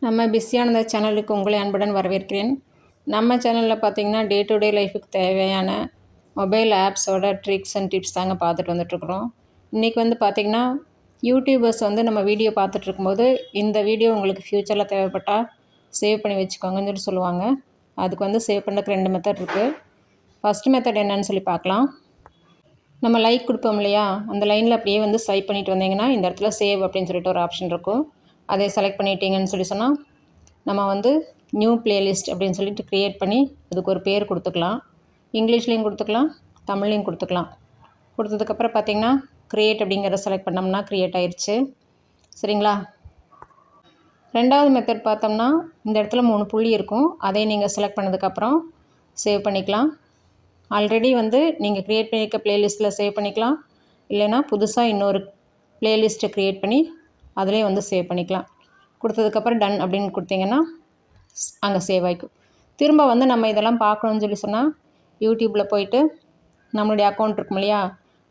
நம்ம பிஸியான சேனலுக்கு உங்களை அன்புடன் வரவேற்கிறேன். நம்ம சேனலில் பார்த்திங்கன்னா டே டு டே லைஃபுக்கு தேவையான மொபைல் ஆப்ஸோட ட்ரிக்ஸ் அண்ட் டிப்ஸ் தாங்க பார்த்துட்டு வந்துட்டுருக்குறோம். இன்றைக்கி வந்து பார்த்திங்கன்னா யூடியூபர்ஸ் வந்து நம்ம வீடியோ பார்த்துட்ருக்கும்போது இந்த வீடியோ உங்களுக்கு ஃப்யூச்சரில் தேவைப்பட்டால் சேவ் பண்ணி வச்சுக்கோங்கன்னு சொல்லி சொல்லுவாங்க. அதுக்கு வந்து சேவ் பண்ணுறதுக்கு 2 மெத்தட் இருக்குது. ஃபஸ்ட் மெத்தட் என்னன்னு சொல்லி பார்க்கலாம். நம்ம லைக் கொடுப்போம் இல்லையா, அந்த லைனில் அப்படியே வந்து ஸ்வைப் பண்ணிட்டு வந்தீங்கன்னா இந்த இடத்துல சேவ் அப்படின்னு சொல்லிட்டு ஒரு ஆப்ஷன் இருக்கும். அதை செலக்ட் பண்ணிட்டீங்கன்னு சொல்லி சொன்னால் நம்ம வந்து நியூ பிளேலிஸ்ட் அப்படின்னு சொல்லிட்டு க்ரியேட் பண்ணி அதுக்கு ஒரு பேர் கொடுத்துக்கலாம். இங்கிலீஷ்லேயும் கொடுத்துக்கலாம், தமிழ்லேயும் கொடுத்துக்கலாம். கொடுத்ததுக்கப்புறம் பார்த்திங்கன்னா க்ரியேட் அப்படிங்கிறத செலக்ட் பண்ணோம்னா க்ரியேட் ஆயிடுச்சு. சரிங்களா? ரெண்டாவது மெத்தட் பார்த்தோம்னா இந்த இடத்துல 3 புள்ளி இருக்கும். அதை நீங்கள் செலக்ட் பண்ணதுக்கப்புறம் சேவ் பண்ணிக்கலாம். ஆல்ரெடி வந்து நீங்கள் க்ரியேட் பண்ணியிருக்க ப்ளேலிஸ்ட்டில் சேவ் பண்ணிக்கலாம். இல்லைனா புதுசாக இன்னொரு ப்ளேலிஸ்ட்டை க்ரியேட் பண்ணி அதிலே வந்து சேவ் பண்ணிக்கலாம். கொடுத்ததுக்கப்புறம் டன் அப்படின்னு கொடுத்தீங்கன்னா அங்கே சேவ் ஆகிக்கும். திரும்ப வந்து நம்ம இதெல்லாம் பார்க்கணுன்னு சொல்லி சொன்னால் யூடியூப்பில் போயிட்டு நம்மளுடைய அக்கௌண்ட் இருக்கும் இல்லையா,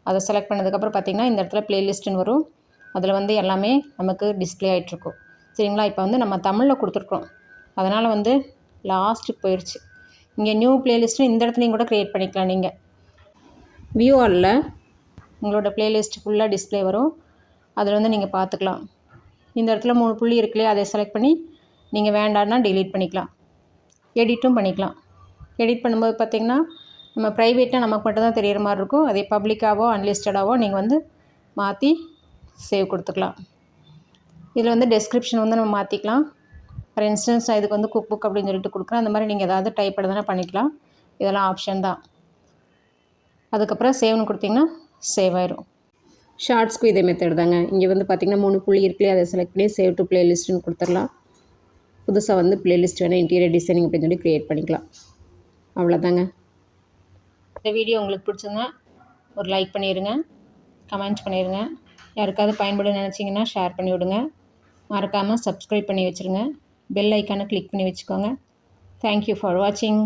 அதை செலக்ட் பண்ணதுக்கப்புறம் பார்த்திங்கன்னா இந்த இடத்துல ப்ளேலிஸ்ட்டுன்னு வரும். அதில் வந்து எல்லாமே நமக்கு டிஸ்பிளே ஆகிட்ருக்கும். சரிங்களா? இப்போ வந்து நம்ம தமிழில் கொடுத்துருக்கோம், அதனால் வந்து லாஸ்ட்டுக்கு போயிடுச்சு. இங்கே நியூ ப்ளேலிஸ்ட்டு இந்த இடத்துலையும் கூட க்ரியேட் பண்ணிக்கலாம். நீங்கள் வியூ ஆலில் உங்களோட ப்ளேலிஸ்ட் ஃபுல்லாக டிஸ்பிளே வரும். அதில் வந்து நீங்கள் பார்த்துக்கலாம். இந்த இடத்துல 3 புள்ளி இருக்கு இல்லையா, அதை செலக்ட் பண்ணி நீங்கள் வேண்டான்னா டெலீட் பண்ணிக்கலாம். எடிட்டும் பண்ணிக்கலாம். எடிட் பண்ணும்போது பார்த்திங்கன்னா நம்ம ப்ரைவேட்டாக நமக்கு மட்டும்தான் தெரிகிற மாதிரி இருக்கும். அதே பப்ளிக்காவோ அன்லிஸ்டடாவோ நீங்கள் வந்து மாற்றி சேவ் கொடுத்துக்கலாம். இதில் வந்து டெஸ்கிரிப்ஷன் வந்து நம்ம மாற்றிக்கலாம். ஃபார் இன்ஸ்டன்ஸ் நான் இதுக்கு வந்து குக் புக் அப்படின்னு சொல்லிட்டு கொடுக்குறேன். அந்த மாதிரி நீங்கள் ஏதாவது டைப் பண்ணதுனா பண்ணிக்கலாம். இதெல்லாம் ஆப்ஷன் தான். அதுக்கப்புறம் சேவ்னு கொடுத்திங்கன்னா சேவ் ஆயிரும். ஷார்ட்ஸ்க்கும் இதே மெத்தட் தாங்க. இங்கே வந்து பார்த்திங்கன்னா 3 புள்ளி இருக்குல்லையே, அதை செலக்ட் பண்ணி சேவ் டு ப்ளேலிஸ்ட்டுன்னு கொடுத்துடலாம். புதுசாக வந்து ப்ளேலிஸ்ட் வேணால் இன்டீரியர் டிசைனிங் அப்படின்னு சொல்லி க்ரியேட் பண்ணிக்கலாம். அவ்வளோதாங்க. இந்த வீடியோ உங்களுக்கு பிடிச்சிருந்தா ஒரு லைக் பண்ணிடுங்க, கமெண்ட்ஸ் பண்ணிடுங்க. யாருக்காவது பயன்படுன்னு நினச்சிங்கன்னா ஷேர் பண்ணி விடுங்க. மறக்காமல் சப்ஸ்கிரைப் பண்ணி வச்சுருங்க. பெல் ஐக்கானை கிளிக் பண்ணி வச்சுக்கோங்க. தேங்க்யூ ஃபார் வாட்சிங்.